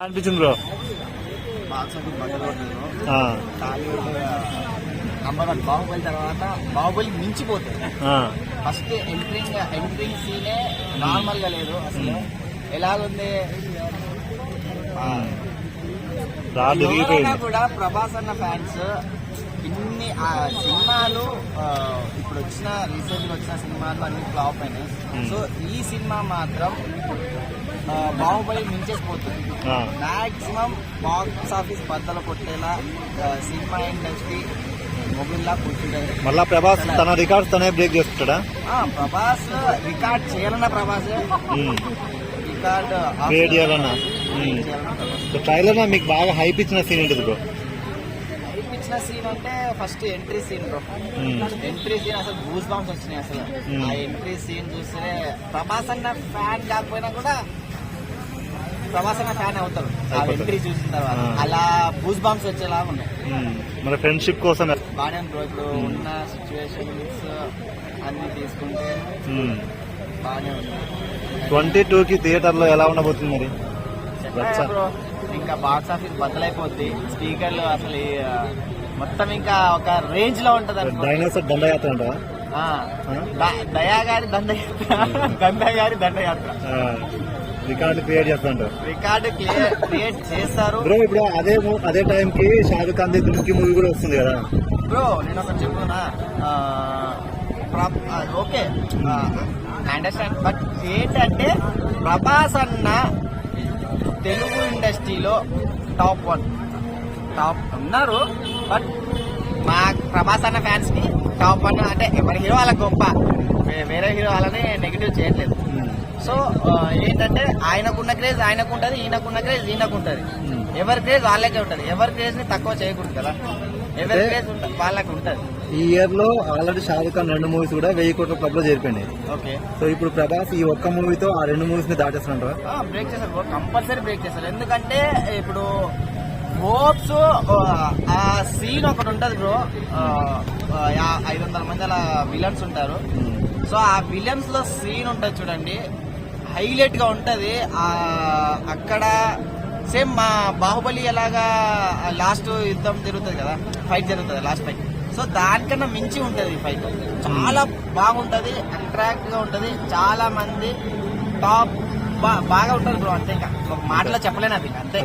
అనిపించింది బ్రో. బాహుబలి తర్వాత Baahubali మించిపోతుంది. First entering సీనే normal గా లేదు అసలు. ఎలాగుంది కూడా ప్రభాస్ అన్న ఫ్యాన్స్ ఇన్ని సినిమాలు ఇప్పుడు రీసెంట్ గా వచ్చిన సినిమాలు అన్ని ఫ్లాప్ అయినాయి. సో ఈ సినిమా మాత్రం బాహుబలి మించేసిపోతుంది. మాక్సిమం బాక్స్ ఆఫీస్ బద్దలు కొట్టేలా సినిమా ఇండస్ట్రీ మొబైల్లా కూర్చుంటారు. మళ్ళా ప్రభాస్ తన రికార్డ్స్ తనే బ్రేక్ చేస్తుంటాడా? ప్రభాస్ రికార్డ్ చేయాలన్నా ప్రభాస్ రికార్డ్ క్రియేట్ చేయాలన్నా. ట్రైలర్ మీకు బాగా హైప్ ఇచ్చిన సీన్ ఏంటిది బ్రో? హైప్ ఇచ్చిన సీన్ అంటే first entry scene bro. Entry scene అసలు గూస్ బాంబ్స్ వచ్చినాయి అసలు. ఆ ఎంట్రీ సీన్ చూస్తే ప్రభాస్ అన్న ఫ్యాన్ కాకపోయినా కూడా ప్రభాస్ అన్న ఫ్యాన్ అవుతారు ఆ ఎంట్రీ చూసిన తర్వాత. అలా గూస్ బాంబ్స్ వచ్చేలా ఉన్నాయి. మన ఫ్రెండ్షిప్ కోసం బాగానే బ్రో. ఇప్పుడు ఉన్న సిచ్యువేషన్స్ అన్ని తీసుకుంటే బాగానే ఉంది. 22కి థియేటర్ లో ఎలా ఉండబోతుంది మరి? బ్రో ఇంకా బాక్స్ ఆఫీస్ బద్దలైపోద్ది. స్పీకర్లు అసలు మొత్తం ఇంకా ఒక రేంజ్ లో ఉంటది. డైనోసార్ దండయాత్ర అంటావా? దయాగారి దండయాత్ర రికార్డు క్రియేట్ చేస్తాంటారు. రికార్డు క్రియేట్ చేస్తారు బ్రో. ఇప్పుడు అదే టైం కి షారుఖ్ ఖాన్ దుమ్కి మూవీ కూడా వస్తుంది కదా బ్రో. నేను ఒకటి చెప్తున్నా, ఓకే అండర్స్టాండ్. బట్ ఏంటంటే ప్రభాస్ అన్న తెలుగు ఇండస్ట్రీలో టాప్ ఉన్నారు. బట్ మా ప్రభాస్ అన్న ఫ్యాన్స్ కి టాప్ 1 అంటే ఎవరి హీరో వాళ్ళ గొప్ప, వేరే హీరో వాళ్ళని నెగిటివ్ చేయట్లేదు. సో ఏంటంటే ఆయనకున్న క్రేజ్ ఆయనకుంటది, ఈయనకున్న క్రేజ్ ఈయనకుంటది. ఎవరి క్రేజ్ వాళ్ళకే ఉంటది. ఎవరి క్రేజ్ ని తక్కువ చేయకూడదు కదా. ఎవరి క్రేజ్ వాళ్ళకి ఉంటది. ఈ ఇయర్ లో ఆల్రెడీ షారుఖ్ ఖాన్ 2 మూవీస్ కూడా 1000 కోట్ల క్లబ్ లో చేరిపోయినాయి. ఓకే. సో ఇప్పుడు ప్రభాస్ ఈ ఒక్క మూవీతో ఆ 2 మూవీస్ ని దాటేస్తున్నారు. బ్రేక్ చేస్తారు, కంపల్సరీ బ్రేక్ చేస్తారు. ఎందుకంటే ఇప్పుడు హోప్స్ ఆ సీన్ ఒకటి ఉంటది బ్రో. 500 మంది అలా విలన్స్ ఉంటారు. సో ఆ విలన్స్ లో సీన్ ఉంటది చూడండి, హైలైట్ గా ఉంటది. అక్కడ సేమ్ మా బాహుబలి ఎలాగా లాస్ట్ యుద్ధం జరుగుతుంది కదా, ఫైట్ జరుగుతుంది లాస్ట్ ఫైట్. సో దానికన్నా మించి ఉంటది ఈ ఫైట్. చాలా బాగుంటది, అట్రాక్ట్ గా ఉంటది. చాలా మంది టాప్ బాగా ఉంటది బ్రో. అంతే, ఇంకా మాటలో చెప్పలేను అది. అంతే.